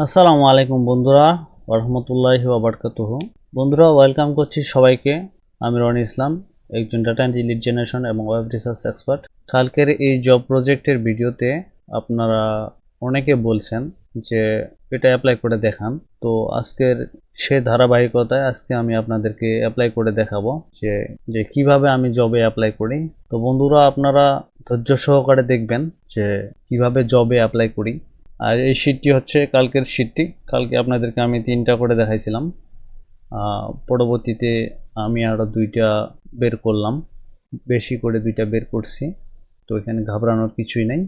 আসসালামু আলাইকুম বন্ধুরা, রাহমাতুল্লাহি ওয়া বারাকাতুহু। বন্ধুরা, ওয়েলকাম করছি সবাইকে। আমি রনি ইসলাম, একজন ডাটা এন্ড লিড জেনারেশন এবং ওয়েব রিসার্চ এক্সপার্ট। কালকের এই জব প্রজেক্টের ভিডিওতে আপনারা অনেকে বলছেন যে এটা অ্যাপ্লাই করে দেখান। তো আজকের সে ধারাবাহিকতায় আজকে আমি আপনাদেরকে অ্যাপ্লাই করে দেখাবো যে যে কিভাবে আমি জবে অ্যাপ্লাই করি। তো বন্ধুরা, আপনারা ধৈর্য সহকারে দেখবেন যে কিভাবে জবে অ্যাপ্লাই করি। আর এই শীটটি হচ্ছে কালকের শীটটি। কালকে আপনাদেরকে আমি 3টা করে দেখাইছিলাম। পরবর্তীতে আমি আরও 2টা বের করলাম, বেশি করে 2টা বের করছি। তো এখানে ঘাবড়ানোর কিছুই নেই।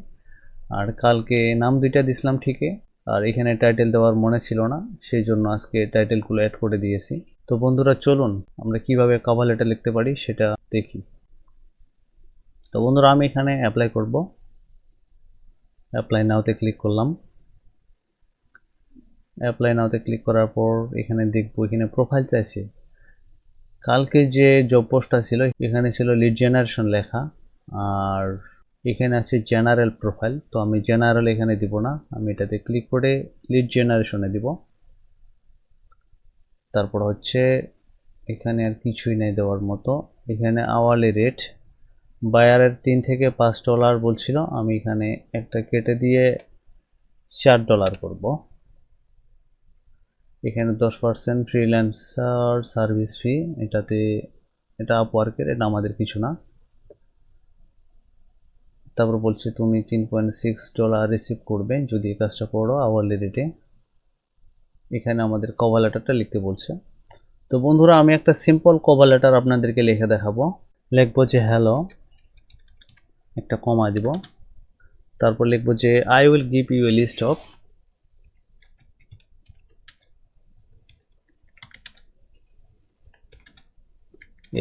আর কালকে নাম 2টা দিছিলাম ঠিকই, আর এখানে টাইটেল দেওয়ার মনে ছিল না, সেই জন্য আজকে টাইটেলগুলো অ্যাড করে দিয়েছি। তো বন্ধুরা, চলুন আমরা কিভাবে কভার লেটার লিখতে পারি সেটা দেখি। তো বন্ধুরা, আমি এখানে অ্যাপ্লাই করব। অ্যাপ্লাই নাওতে ক্লিক করলাম। অ্যাপ্লাই নাওতে ক্লিক করার পর এখানে দেখব, এখানে প্রোফাইল চাইছে। কালকে যে জব পোস্টটা ছিল এখানে ছিল লিড জেনারেশন লেখা, আর এখানে আছে জেনারেল প্রোফাইল। তো আমি জেনারেল এখানে দিব না, আমি এটাতে ক্লিক করে লিড জেনারেশনে দিব। তারপর হচ্ছে এখানে আর কিছুই নেই দেওয়ার মতো। এখানে আওয়ারলি রেট বায়ারের $3 থেকে $5 বলছিল, আমি এখানে একটা কেটে দিয়ে $4 করব। এখানে 10% ফ্রিল্যান্সার সার্ভিস ফি, এটা আপওয়ার্কের, এটা আমাদের কিছু না। তারপর বলছে তুমি $3.6 রিসিভ করবে যদি এই কাজটা করো আওয়ারলি রেটে। এখানে আমাদের কভার লেটারটা লিখতে বলছে। তো বন্ধুরা, আমি একটা সিম্পল কভার লেটার আপনাদেরকে লিখে দেখাবো। লিখবো যে হ্যালো, একটা কমা দিব। তারপর লিখবো যে I will give you a list of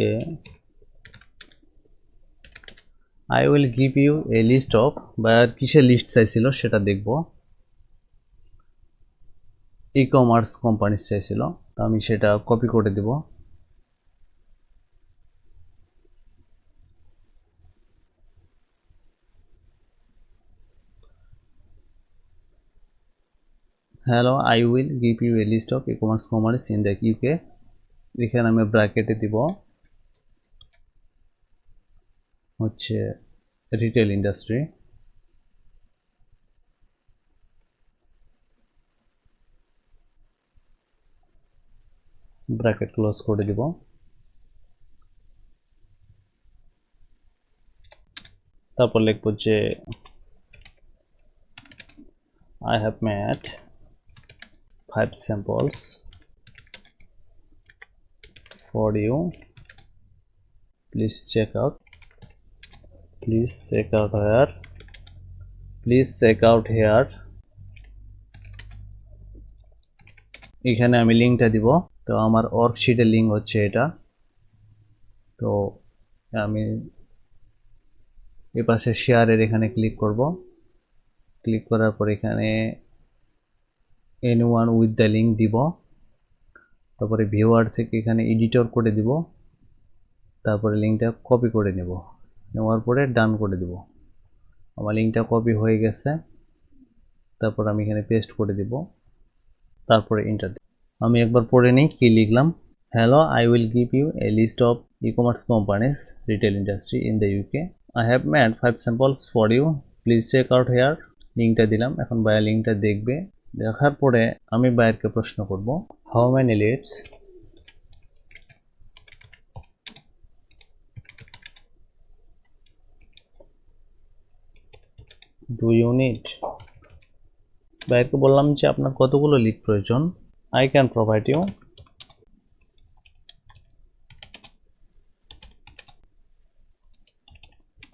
a I will give you a list of, বা কিসের লিস্ট চাইছিল সেটা দেখব। ই কমার্স কোম্পানিস চাইছিল, তো আমি সেটা কপি করে দিব। Hello, I will give you a list of e-commerce companies in the UK. এখানে আমি ব্র্যাকেটে দিব হচ্ছে রিটেল ইন্ডাস্ট্রি। ব্র্যাকেট ক্লোজ করে দিব। তারপর লিখবো যে I have made 5 samples for you. Please check out. Please check out here. Please check out here. এখানে আমি লিঙ্কটা দিব। তো আমার ওয়ার্কশিটের লিঙ্ক হচ্ছে এটা। তো আমি এপাশে শেয়ারের এখানে ক্লিক করব। ক্লিক করার পর এখানে anyone with the link দিব। তারপরে ভিউয়ার থেকে এখানে এডিটর করে দিব। তারপরে লিঙ্কটা কপি করে নেব, নেওয়ার পরে ডান করে দেব। আমার লিঙ্কটা কপি হয়ে গেছে। তারপর আমি এখানে পেস্ট করে দিব, তারপরে এন্টার দিব। আমি একবার পড়ে নিই কি লিখলাম। Hello, I will give you a list of e-commerce companies retail industry in the UK. I have made 5 samples for you, please check out here. লিঙ্কটা দিলাম। এখন বায়ার লিঙ্কটা দেখবে। দেখার পরে আমি বায়ারকে প্রশ্ন করব, how many leads do you need. বায়ারকে বললাম যে আপনার কতগুলো লিড প্রয়োজন। I can provide you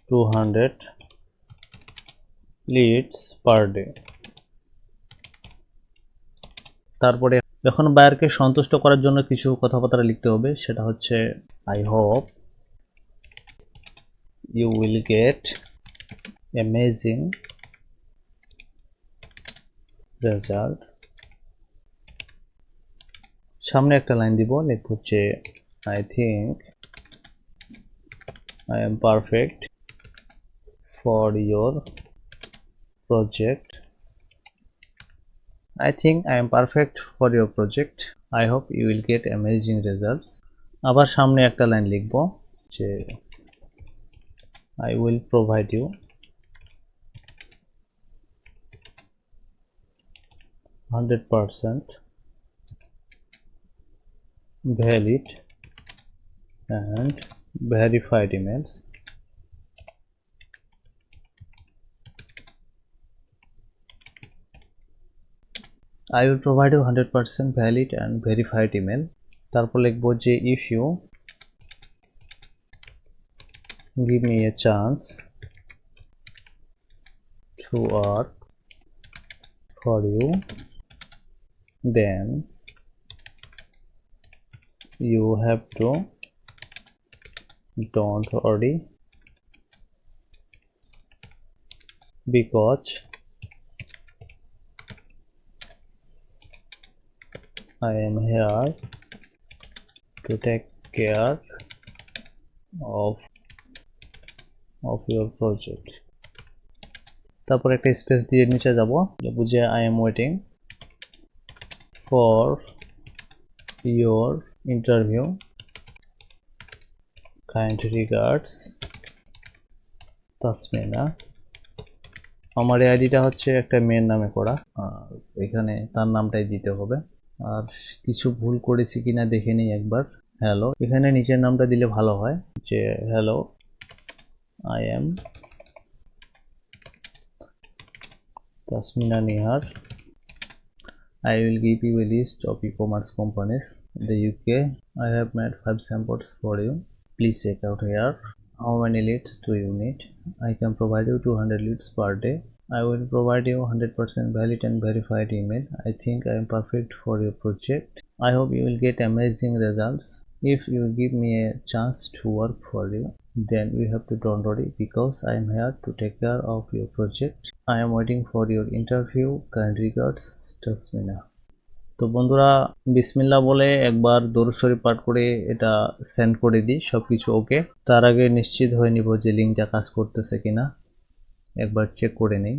200 leads per day. তারপরে এখন বায়ারকে সন্তুষ্ট করার জন্য কিছু কথাবার্তা লিখতে হবে, সেটা হচ্ছে I hope you will get amazing result. সামনে একটা লাইন দিব, লিখব হচ্ছে I think I am perfect for your project. I think I am perfect for your project. I hope you will get amazing results. আবার সামনে একটা line লিখব যে I will provide you 100% valid and verified emails. I will provide you 100% valid and verified email. তারপর লিখব যে if you give me a chance to work for you, then you have to don't worry because I am here to take care of your project. তারপর একটা space দিয়ে নিচে যাব, বুঝে I am waiting for your interview, kind regards Tasmina. আমার এই আইডিটা হচ্ছে একটা মেয়ের নামে করা, আর এখানে তার নামটাই দিতে হবে। আর কিছু ভুল করেছি কিনা দেখে নিই একবার। হ্যালো, এখানে নিচের নামটা দিলে ভালো হয়, যে hello I am Tasmina Nihar. I will give you a list of e-commerce companies in the UK. I have made 5 samples for you. Please check out here. How many leads do you need? I can provide you 200 leads per day. I will provide you 100% valid and verified email. I think I am perfect for your project. I hope you will get amazing results. If you give me a chance to work for you, then you have to don't worry because I am here to take care of your project. I am waiting for your interview. Kind regards, Tasmina. তো বন্ধুরা, বিসমিল্লাহ বলে একবার দরুদ শরীফ পাঠ করে এটা send করে দিই, সবকিছু ওকে। তার আগে নিশ্চিত হয়ে নিব যে লিঙ্কটা কাজ করতেছে কিনা, একবার চেক করে নিই।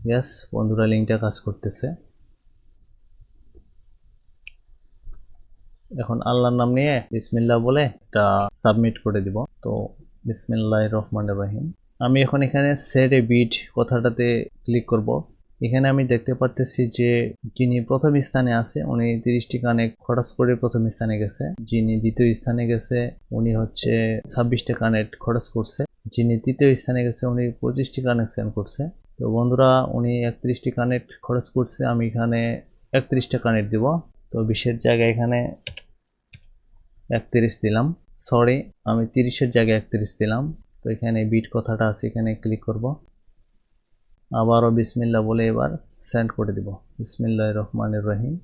ইয়েস বন্ধুরা, লিঙ্কটা কাজ করতেছে। এখন আল্লাহর নাম নিয়ে বিসমিল্লাহ বলে এটা সাবমিট করে দিব। তো বিসমিল্লাহির রহমানির রহিম। আমি এখন এখানে সেট এ বিট কথাটাতে ক্লিক করব। এখানে আমি দেখতে পারতেছি যে যিনি প্রথম স্থানে আছে উনি 30টি কানেক্ট খরচ করে প্রথম স্থানে গেছে, যিনি দ্বিতীয় স্থানে গেছে উনি হচ্ছে 26টা কানেক্ট খরচ করছে, যিনি তৃতীয় স্থানে গেছে উনি 25টি কানেকশন করছে। তো বন্ধুরা, উনি 31টি কানেক্ট খরচ করছে, আমি এখানে 31টা কানেক্ট দিব। তো 20-এর জায়গায় এখানে 31 দিলাম, সরি আমি 30-এর জায়গায় 31 দিলাম। তো এখানে বিট কথাটা আছে, এখানে ক্লিক করব, আবারও বিসমিল্লাহ বলে এবার সেন্ড করে দিব। বিসমিল্লাহির রহমানির রহিম।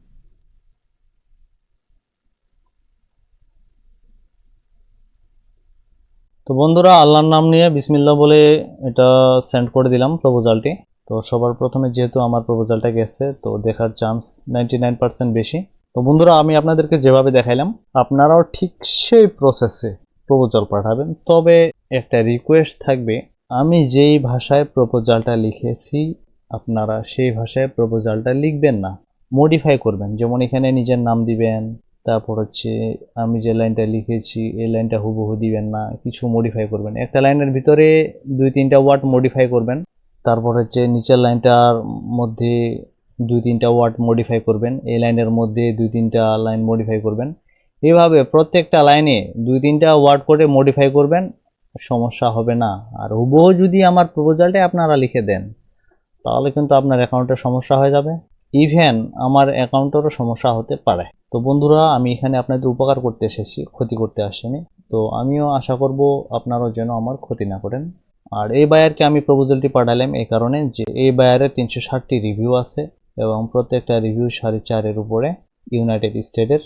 তো বন্ধুরা, আল্লাহর নাম নিয়ে বিসমিল্লাহ বলে এটা সেন্ড করে দিলাম প্রপোজালটি। তো সবার প্রথমে যেহেতু আমার প্রপোজালটা গেছে, তো দেখার চান্স 99% বেশি। তো বন্ধুরা, আমি আপনাদেরকে যেভাবে দেখাইলাম আপনারাও ঠিক সেই প্রসেসে প্রপোজাল পাঠাবেন। তবে একটা রিকোয়েস্ট থাকবে, আমি যেই ভাষায় প্রপোজালটা লিখেছি আপনারা সেই ভাষায় প্রপোজালটা লিখবেন না, মডিফাই করবেন। যেমন এখানে নিজের নাম দিবেন, তারপর হচ্ছে আমি যে লাইনটা লিখেছি এই লাইনটা হুবহু দিবেন না, কিছু মডিফাই করবেন। একটা লাইনের ভিতরে 2-3টা ওয়ার্ড মডিফাই করবেন, তারপর হচ্ছে নিচের লাইনটার মধ্যে 2-3টা ওয়ার্ড মডিফাই করবেন, এই লাইনের মধ্যে 2-3টা লাইন মডিফাই করবেন। এইভাবে প্রত্যেকটা লাইনে 2-3টা ওয়ার্ড করে মডিফাই করবেন, সমস্যা হবে না। আর হুবহু যদি আমার প্রপোজালটা আপনারা লিখে দেন তাহলে কিন্তু আপনার অ্যাকাউন্টের সমস্যা হয়ে যাবে, ইভেন আমার অ্যাকাউন্টেরও সমস্যা হতে পারে। তো বন্ধুরা, আমি এখানে আপনাদের উপকার করতে এসেছি, ক্ষতি করতে আসিনি। তো আমিও আশা করব আপনারাও যেন আমার ক্ষতি না করেন। আর এই বায়ারকে আমি প্রপোজালটি পাঠালাম এই কারণে যে এই বায়ারের 360টি রিভিউ আছে এবং প্রত্যেকটা রিভিউ 4.5-এর উপরে। ইউনাইটেড স্টেটের,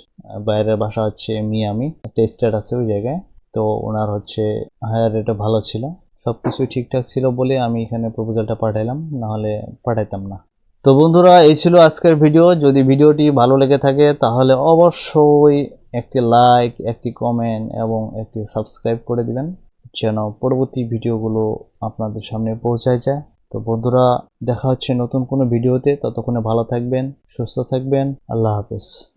বায়ারের ভাষা হচ্ছে মিয়ামি, একটা স্টেট আছে ওই জায়গায়। তো ওনার হচ্ছে হায়ার রেটও ভালো ছিল, সব কিছু ঠিকঠাক ছিল বলে আমি এখানে প্রপোজালটা পাঠাইলাম, নাহলে পাঠাইতাম না। তো বন্ধুরা, এই ছিল আজকের ভিডিও। যদি ভিডিওটি ভালো লেগে থাকে তাহলে অবশ্যই একটি লাইক, একটি কমেন্ট এবং একটি সাবস্ক্রাইব করে দিবেন যেন পরবর্তী ভিডিওগুলো আপনাদের সামনে পৌঁছায় যায়। তো বন্ধুরা, দেখা হচ্ছে নতুন কোনো ভিডিওতে। ততক্ষণে ভালো থাকবেন, সুস্থ থাকবেন। আল্লাহ হাফেজ।